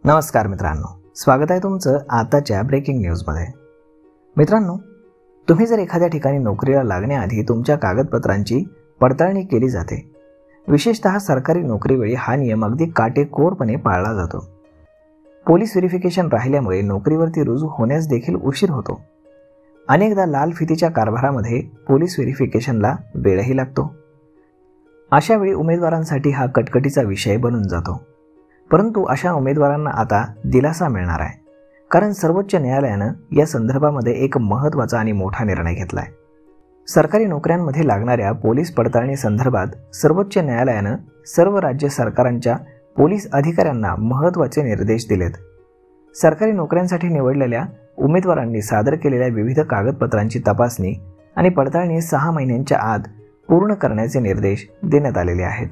नमस्कार मित्रांनो, स्वागत आहे तुमचं आताच्या ब्रेकिंग न्यूजमध्ये। मित्रांनो, तुम्ही जर एखाद्या ठिकाणी नोकरीला लागण्याआधी तुमच्या कागदपत्रांची पडताळणी केली जाते। विशेषतः सरकारी नोकरीवेळी हा नियम अगदी काटेकोरपणे पाळला जातो। पोलीस व्हेरिफिकेशन राहिल्यामुळे नोकरीवरती रुजू होण्यास देखील उशीर होतो। अनेकदा लाल फितीच्या कारभारामध्ये पोलीस व्हेरिफिकेशनला वेळही लागतो। अशा वेळी उमेदवारांसाठी हा कटकटीचा विषय बनून जातो। परंतु अशा उमेदवारांना आता दिलासा मिळणार आहे, कारण सर्वोच्च न्यायालयानं या संदर्भामध्ये एक महत्त्वाचा आणि मोठा निर्णय घेतला आहे। सरकारी नोकऱ्यांमध्ये लागणाऱ्या पोलीस पडताळणी संदर्भात सर्वोच्च न्यायालयानं सर्व राज्य सरकारांच्या पोलीस अधिकाऱ्यांना महत्त्वाचे निर्देश दिलेत। सरकारी नोकऱ्यांसाठी निवडलेल्या उमेदवारांनी सादर केलेल्या विविध कागदपत्रांची तपासणी आणि पडताळणी 6 महिन्यांच्या आत पूर्ण करण्याचे निर्देश देण्यात आलेले आहेत।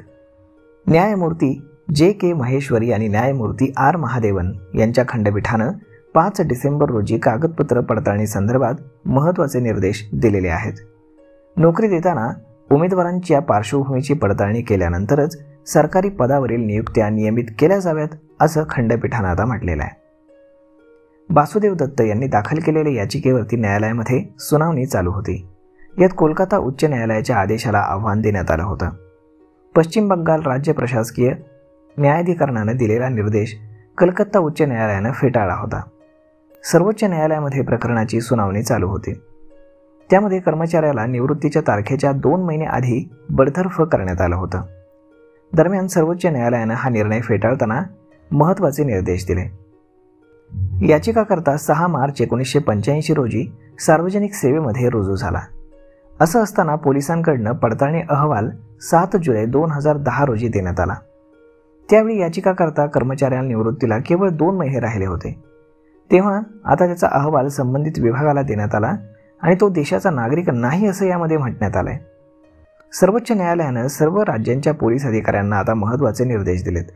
न्यायमूर्ती J.K. महेश्वरी आणि न्यायमूर्ती R. महादेवन यांच्या खंडपीठानं 5 डिसेंबर रोजी कागदपत्र पडताळणी संदर्भात महत्त्वाचे निर्देश दिलेले आहेत। नोकरी देताना उमेदवारांच्या पार्श्वभूमीची पडताळणी केल्यानंतरच सरकारी पदावरील नियुक्त्या नियमित केल्या जाव्यात, असं खंडपीठानं आता म्हटलेलं आहे। वासुदेव दत्त यांनी दाखल केलेल्या याचिकेवरती न्यायालयामध्ये सुनावणी चालू होती। यात कोलकाता उच्च न्यायालयाच्या आदेशाला आव्हान देण्यात आलं होतं। पश्चिम बंगाल राज्य प्रशासकीय न्यायाधिकरणानं दिलेला निर्देश कलकत्ता उच्च न्यायालयानं फेटाळला होता। सर्वोच्च न्यायालयामध्ये प्रकरणाची सुनावणी चालू होती। त्यामध्ये कर्मचाऱ्याला निवृत्तीच्या तारखेच्या 2 महिने आधी बडतर्फ करण्यात आलं होतं। दरम्यान सर्वोच्च न्यायालयानं हा निर्णय फेटाळताना महत्त्वाचे निर्देश दिले। याचिकाकर्ता 6 मार्च 1985 रोजी सार्वजनिक सेवेमध्ये रुजू झाला। असं असताना पोलिसांकडनं पडताळणी अहवाल 7 जुलै 2010 रोजी देण्यात आला। त्यावेळी याचिकाकर्ता कर्मचाऱ्याला निवृत्तीला केवळ 2 महिने राहिले होते। तेव्हा आता त्याचा अहवाल संबंधित विभागाला देण्यात आला आणि तो देशाचा नागरिक नाही असं यामध्ये म्हटण्यात आलंय। सर्वोच्च न्यायालयानं सर्व राज्यांच्या पोलीस अधिकाऱ्यांना आता महत्त्वाचे निर्देश दिलेत।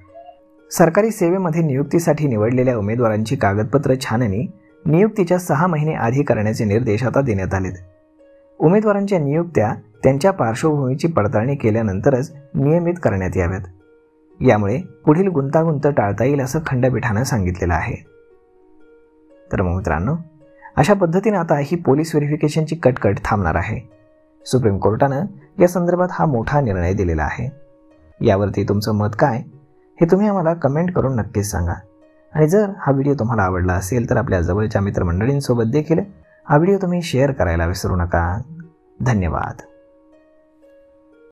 सरकारी सेवेमध्ये नियुक्तीसाठी निवडलेल्या उमेदवारांची कागदपत्र छाननी नियुक्तीच्या 6 महिने आधी करण्याचे निर्देश आता देण्यात आलेत। उमेदवारांच्या नियुक्त्या त्यांच्या पार्श्वभूमीची पडताळणी केल्यानंतरच नियमित करण्यात याव्यात। यामुळे पुढील गुंतागुंत टाळता येईल असं खंडपीठानं सांगितलेलं आहे। तर मग मित्रांनो, अशा पद्धतीने आता ही पोलीस व्हेरिफिकेशनची कटकट थांबणार आहे। सुप्रीम कोर्टानं या संदर्भात हा मोठा निर्णय दिलेला आहे। यावरती तुमचं मत काय हे तुम्ही आम्हाला कमेंट करून नक्कीच सांगा। आणि जर हा व्हिडिओ तुम्हाला आवडला असेल तर आपल्या जवळच्या मित्रमंडळींसोबत देखील हा व्हिडिओ तुम्ही शेअर करायला विसरू नका। धन्यवाद।